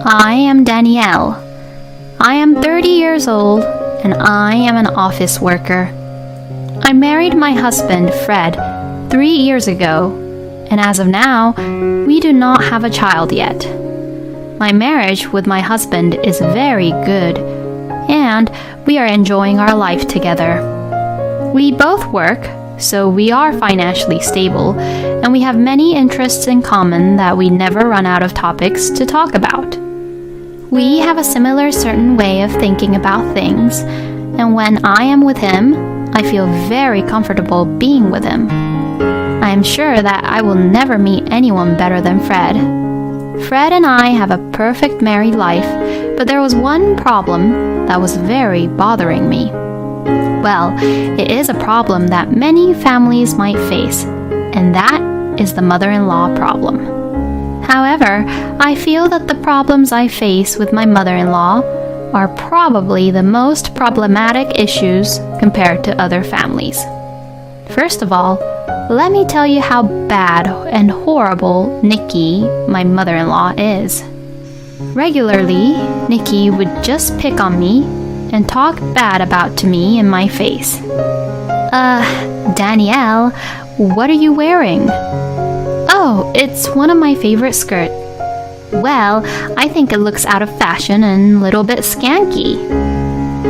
I am Danielle. I am 30 years old and I am an office worker. I married my husband, Fred, 3 years ago, and as of now, we do not have a child yet. My marriage with my husband is very good, and we are enjoying our life together. We both work, so we are financially stable, and we have many interests in common that we never run out of topics to talk about. We have a similar certain way of thinking about things, and when I am with him, I feel very comfortable being with him. I am sure that I will never meet anyone better than Fred. Fred and I have a perfect married life, but there was one problem that was very bothering me. Well, it is a problem that many families might face, and that is the mother-in-law problem. However, I feel that the problems I face with my mother-in-law are probably the most problematic issues compared to other families. First of all, let me tell you how bad and horrible Nikki, my mother-in-law, is. Regularly, Nikki would just pick on me and talk bad about to me in my face. Danielle, what are you wearing? Oh, it's one of my favorite skirts. Well, I think it looks out of fashion and a little bit skanky.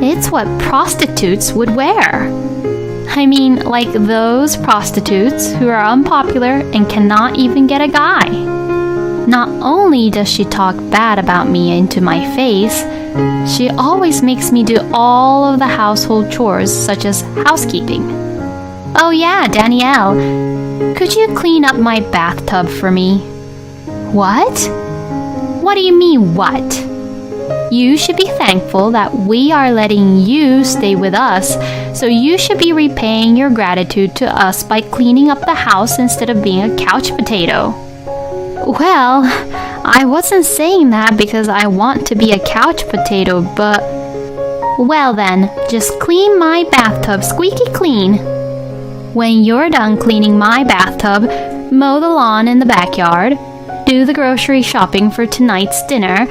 It's what prostitutes would wear. I mean, like those prostitutes who are unpopular and cannot even get a guy. Not only does she talk bad about me into my face, she always makes me do all of the household chores such as housekeeping. Oh yeah, Danielle, could you clean up my bathtub for me? What? What do you mean, what? You should be thankful that we are letting you stay with us, so you should be repaying your gratitude to us by cleaning up the house instead of being a couch potato. Well, I wasn't saying that because I want to be a couch potato, but... Well then, just clean my bathtub squeaky clean. When you're done cleaning my bathtub, mow the lawn in the backyard, do the grocery shopping for tonight's dinner,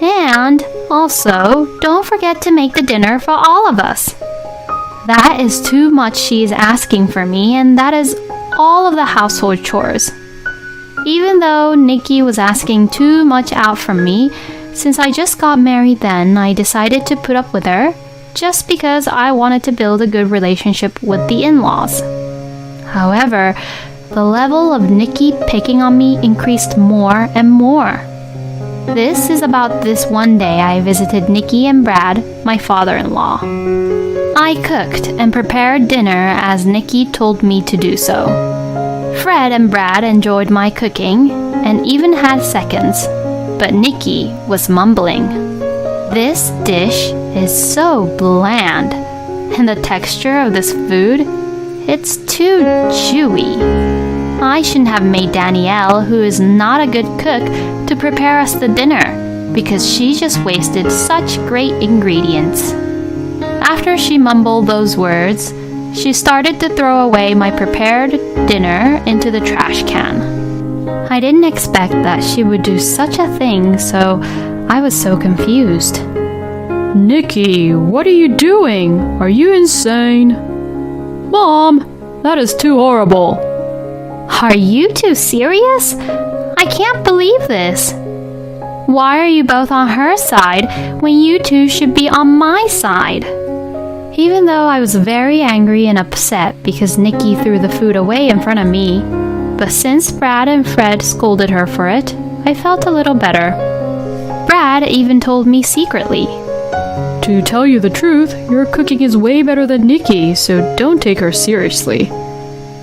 and also don't forget to make the dinner for all of us. That is too much she is asking for me, and that is all of the household chores. Even though Nikki was asking too much out from me, since I just got married then, I decided to put up with her just because I wanted to build a good relationship with the in-laws. However, the level of Nikki picking on me increased more and more. This is about this one day I visited Nikki and Brad, my father-in-law. I cooked and prepared dinner as Nikki told me to do so. Fred and Brad enjoyed my cooking and even had seconds, but Nikki was mumbling. This dish is so bland, and the texture of this food, it's too chewy. I shouldn't have made Danielle, who is not a good cook, to prepare us the dinner, because she just wasted such great ingredients. After she mumbled those words, she started to throw away my prepared dinner into the trash can. I didn't expect that she would do such a thing, so I was so confused. Nikki, what are you doing? Are you insane? Mom, that is too horrible. Are you two serious? I can't believe this. Why are you both on her side when you two should be on my side? Even though I was very angry and upset because Nikki threw the food away in front of me, but since Brad and Fred scolded her for it, I felt a little better. Brad even told me secretly, To tell you the truth, your cooking is way better than Nikki, so don't take her seriously.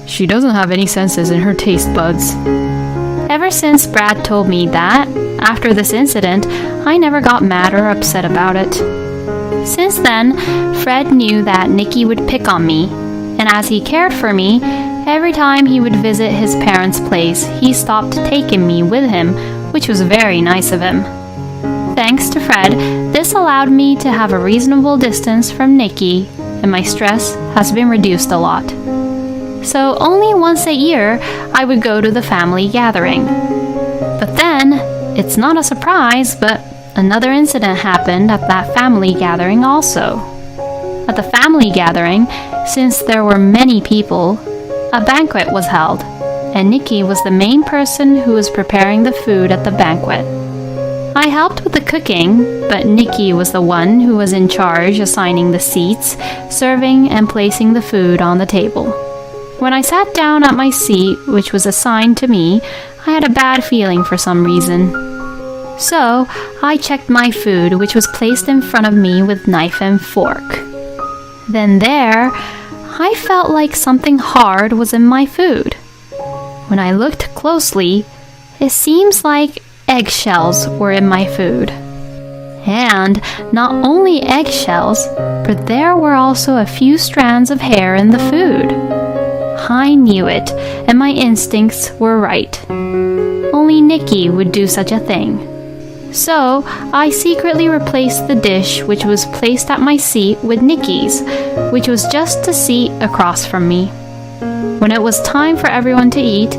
She doesn't have any senses in her taste buds. Ever since Brad told me that, after this incident, I never got mad or upset about it. Since then, Fred knew that Nikki would pick on me, and as he cared for me, every time he would visit his parents' place, he stopped taking me with him, which was very nice of him. Thanks to Fred, this allowed me to have a reasonable distance from Nikki, and my stress has been reduced a lot. So only once a year, I would go to the family gathering. But then, it's not a surprise, but another incident happened at that family gathering also. At the family gathering, since there were many people, a banquet was held, and Nikki was the main person who was preparing the food at the banquet. I helped with the cooking, but Nikki was the one who was in charge assigning the seats, serving, and placing the food on the table. When I sat down at my seat, which was assigned to me, I had a bad feeling for some reason. So, I checked my food, which was placed in front of me with knife and fork. Then there, I felt like something hard was in my food. When I looked closely, it seems like eggshells were in my food. And not only eggshells, but there were also a few strands of hair in the food. I knew it, and my instincts were right. Only Nikki would do such a thing. So, I secretly replaced the dish which was placed at my seat with Nikki's, which was just a seat across from me. When it was time for everyone to eat,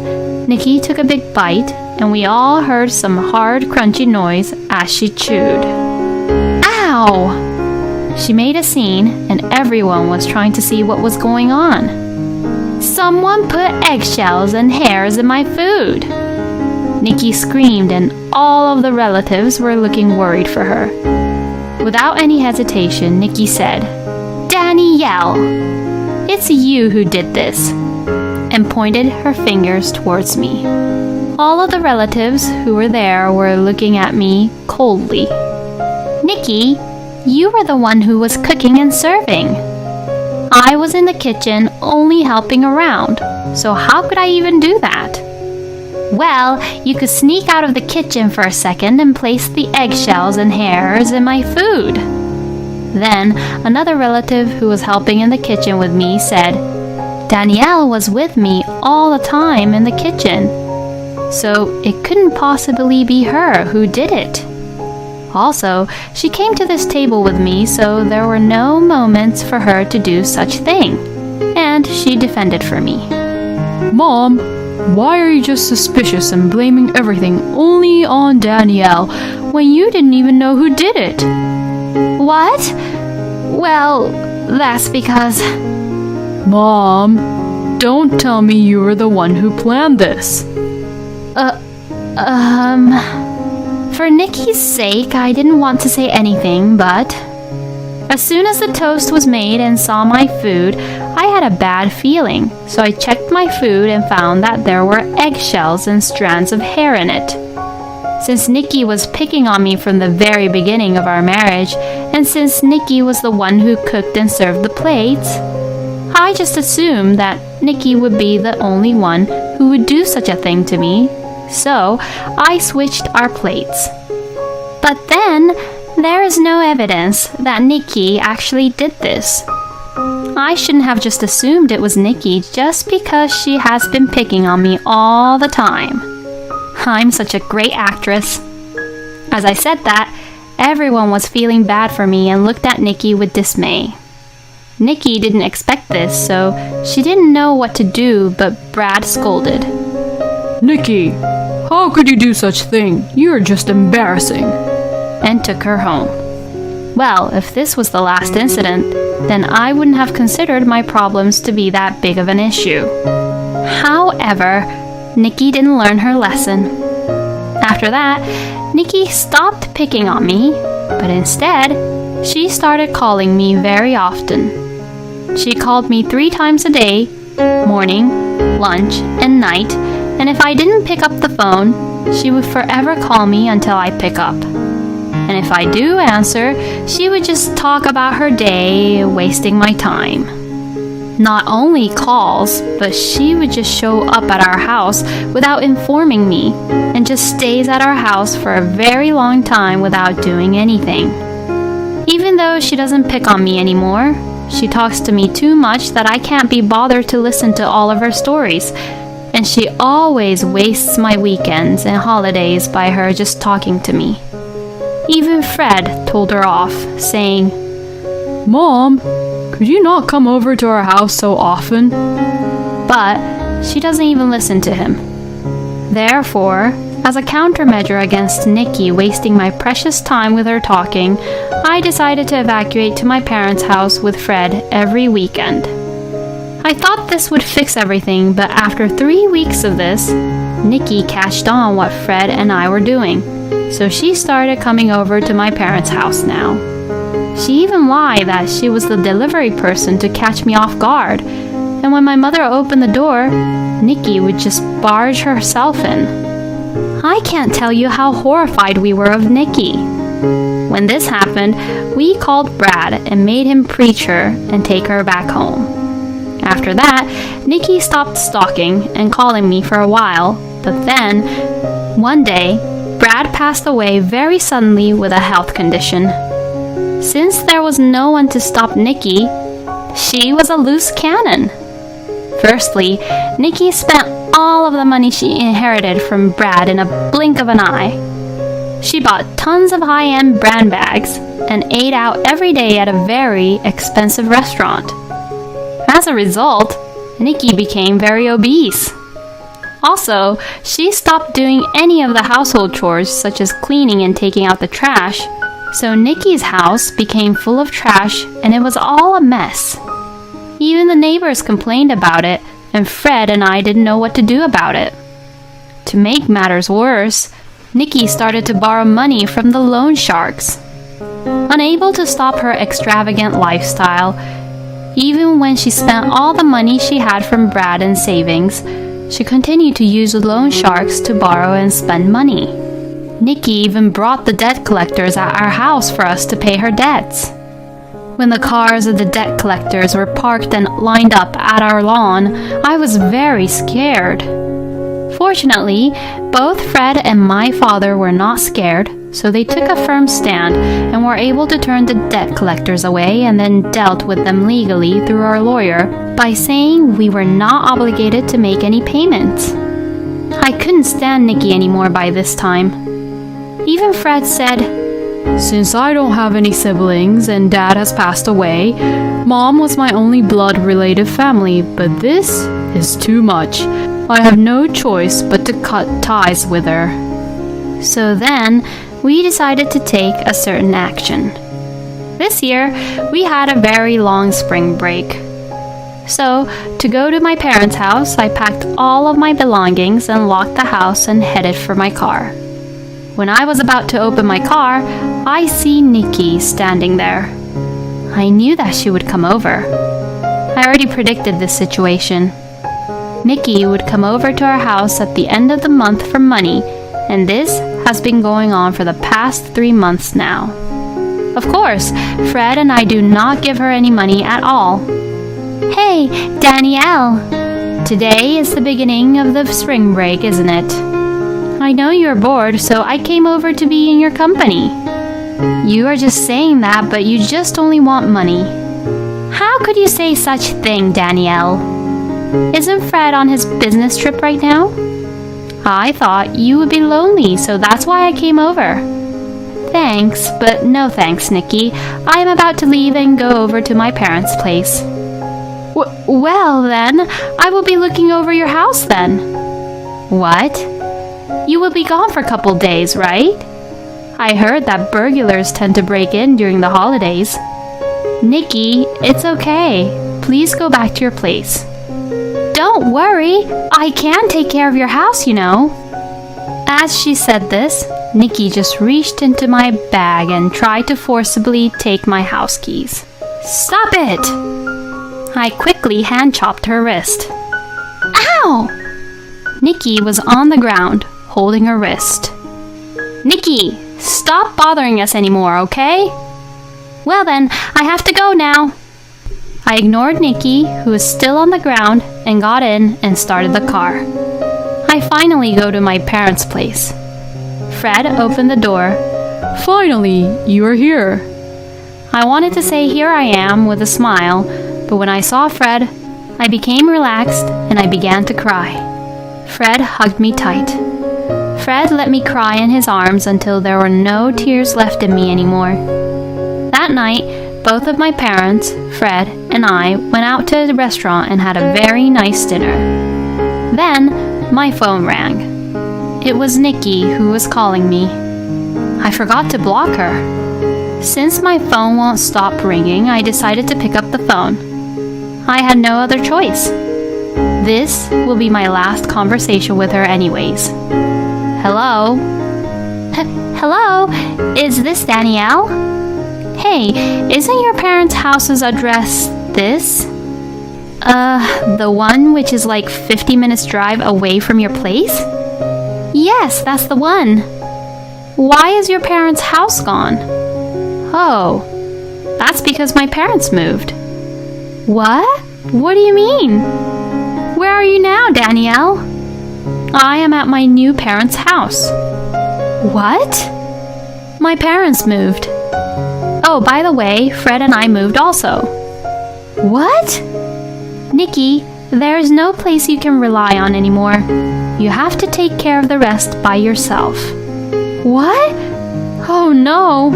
Nikki took a big bite, and we all heard some hard, crunchy noise as she chewed. Ow! She made a scene, and everyone was trying to see what was going on. Someone put eggshells and hairs in my food! Nikki screamed, and all of the relatives were looking worried for her. Without any hesitation, Nikki said, "Danielle, it's you who did this," and pointed her fingers towards me. All of the relatives who were there were looking at me coldly. "Nikki, you were the one who was cooking and serving. I was in the kitchen only helping around, so how could I even do that?" "Well, you could sneak out of the kitchen for a second and place the eggshells and hairs in my food." Then another relative who was helping in the kitchen with me said, "Danielle was with me all the time in the kitchen, so it couldn't possibly be her who did it. Also, she came to this table with me, so there were no moments for her to do such thing." And she defended for me. Mom, why are you just suspicious and blaming everything only on Danielle when you didn't even know who did it? "What? Well, that's because..." Mom, don't tell me you were the one who planned this. For Nikki's sake, I didn't want to say anything, but as soon as the toast was made and saw my food, I had a bad feeling, so I checked my food and found that there were eggshells and strands of hair in it. Since Nikki was picking on me from the very beginning of our marriage, and since Nikki was the one who cooked and served the plates, I just assumed that Nikki would be the only one who would do such a thing to me, so I switched our plates. But then, there is no evidence that Nikki actually did this. I shouldn't have just assumed it was Nikki just because she has been picking on me all the time. I'm such a great actress. As I said that, everyone was feeling bad for me and looked at Nikki with dismay. Nikki didn't expect this, so she didn't know what to do, but Brad scolded. Nikki, how could you do such thing? You're just embarrassing. And took her home. Well, if this was the last incident, then I wouldn't have considered my problems to be that big of an issue. However, Nikki didn't learn her lesson. After that, Nikki stopped picking on me, but instead, she started calling me very often. She called me 3 times a day, morning, lunch, and night, and if I didn't pick up the phone, she would forever call me until I pick up. And if I do answer, she would just talk about her day, wasting my time. Not only calls, but she would just show up at our house without informing me, and just stays at our house for a very long time without doing anything. Even though she doesn't pick on me anymore, she talks to me too much that I can't be bothered to listen to all of her stories, and she always wastes my weekends and holidays by her just talking to me. Even Fred told her off, saying, Mom, could you not come over to our house so often? But she doesn't even listen to him. Therefore, As a countermeasure against Nikki wasting my precious time with her talking, I decided to evacuate to my parents' house with Fred every weekend. I thought this would fix everything, but after 3 weeks of this, Nikki catched on what Fred and I were doing, so she started coming over to my parents' house now. She even lied that she was the delivery person to catch me off guard, and when my mother opened the door, Nikki would just barge herself in. I can't tell you how horrified we were of Nikki. When this happened, we called Brad and made him preach her and take her back home. After that, Nikki stopped stalking and calling me for a while, but then, one day, Brad passed away very suddenly with a health condition. Since there was no one to stop Nikki, she was a loose cannon. Firstly, Nikki spent all of the money she inherited from Brad in a blink of an eye. She bought tons of high-end brand bags and ate out every day at a very expensive restaurant. As a result, Nikki became very obese. Also, she stopped doing any of the household chores such as cleaning and taking out the trash, so Nikki's house became full of trash and it was all a mess. Even the neighbors complained about it, and Fred and I didn't know what to do about it. To make matters worse, Nikki started to borrow money from the loan sharks. Unable to stop her extravagant lifestyle, even when she spent all the money she had from Brad in savings, she continued to use the loan sharks to borrow and spend money. Nikki even brought the debt collectors at our house for us to pay her debts. When the cars of the debt collectors were parked and lined up at our lawn, I was very scared. Fortunately, both Fred and my father were not scared, so they took a firm stand and were able to turn the debt collectors away and then dealt with them legally through our lawyer by saying we were not obligated to make any payments. I couldn't stand Nikki anymore by this time. Even Fred said, Since I don't have any siblings and Dad has passed away, Mom was my only blood-related family, but this is too much. I have no choice but to cut ties with her. So then, we decided to take a certain action. This year, we had a very long spring break. So, to go to my parents' house, I packed all of my belongings and locked the house and headed for my car. When I was about to open my car, I see Nikki standing there. I knew that she would come over. I already predicted this situation. Nikki would come over to our house at the end of the month for money, and this has been going on for the past 3 months now. Of course, Fred and I do not give her any money at all. Hey, Danielle! Today is the beginning of the spring break, isn't it? I know you're bored, so I came over to be in your company. You are just saying that, but you just only want money. How could you say such a thing, Danielle? Isn't Fred on his business trip right now? I thought you would be lonely, so that's why I came over. Thanks, but no thanks, Nikki. I am about to leave and go over to my parents' place. Well, then, I will be looking over your house then. What? You will be gone for a couple days, right? I heard that burglars tend to break in during the holidays. Nikki, it's okay. Please go back to your place. Don't worry, I can take care of your house, you know. As she said this, Nikki just reached into my bag and tried to forcibly take my house keys. Stop it! I quickly hand-chopped her wrist. Ow! Nikki was on the ground, holding her wrist. Nikki, stop bothering us anymore, okay? Well then, I have to go now. I ignored Nikki, who was still on the ground, and got in and started the car. I finally go to my parents' place. Fred opened the door. Finally, you are here. I wanted to say here I am with a smile, but when I saw Fred, I became relaxed and I began to cry. Fred hugged me tight. Fred let me cry in his arms until there were no tears left in me anymore. That night, both of my parents, Fred, and I went out to a restaurant and had a very nice dinner. Then, my phone rang. it was Nikki who was calling me. I forgot to block her. Since my phone won't stop ringing, I decided to pick up the phone. I had no other choice. This will be my last conversation with her anyways. Hello? Hello? Is this Danielle? Hey, isn't your parents' house's address this? The one which is like 50 minutes drive away from your place? Yes, that's the one. Why is your parents' house gone? Oh, that's because my parents moved. What? What do you mean? Where are you now, Danielle? I am at my new parents' house. What? My parents moved. Oh, by the way, Fred and I moved also. What? Nikki, there is no place you can rely on anymore. You have to take care of the rest by yourself. What? Oh no.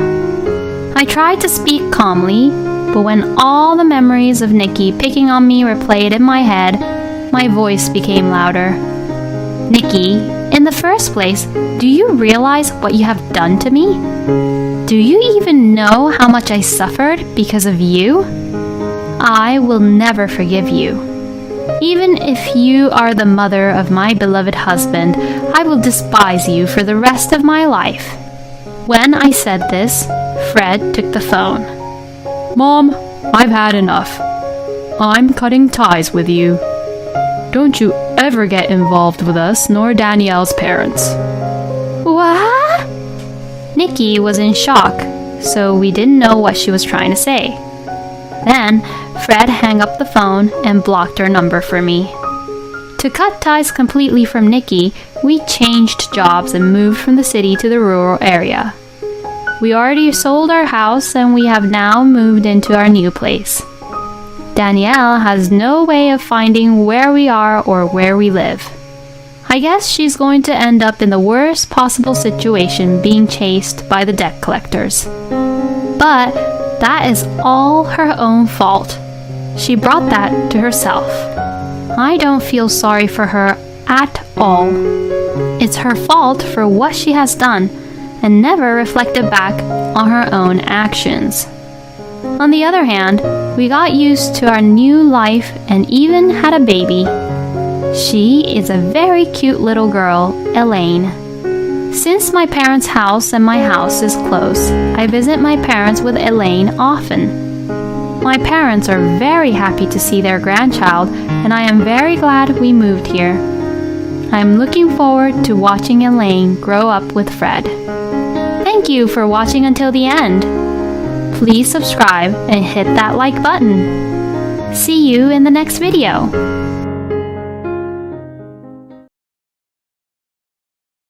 I tried to speak calmly, but when all the memories of Nikki picking on me replayed in my head, my voice became louder. Nikki, in the first place, do you realize what you have done to me? Do you even know how much I suffered because of you? I will never forgive you. Even if you are the mother of my beloved husband, I will despise you for the rest of my life. When I said this, Fred took the phone. Mom, I've had enough. I'm cutting ties with you. Don't you ever get involved with us nor Danielle's parents. What? Nikki was in shock, so we didn't know what she was trying to say. Then, Fred hung up the phone and blocked her number for me. To cut ties completely from Nikki, we changed jobs and moved from the city to the rural area. We already sold our house and we have now moved into our new place. Danielle has no way of finding where we are or where we live. I guess she's going to end up in the worst possible situation being chased by the debt collectors. But that is all her own fault. She brought that to herself. I don't feel sorry for her at all. It's her fault for what she has done and never reflected back on her own actions. On the other hand, we got used to our new life and even had a baby. She is a very cute little girl, Elaine. Since my parents' house and my house is close, I visit my parents with Elaine often. My parents are very happy to see their grandchild, and I am very glad we moved here. I am looking forward to watching Elaine grow up with Fred. Thank you for watching until the end. Please subscribe and hit that like button. See you in the next video.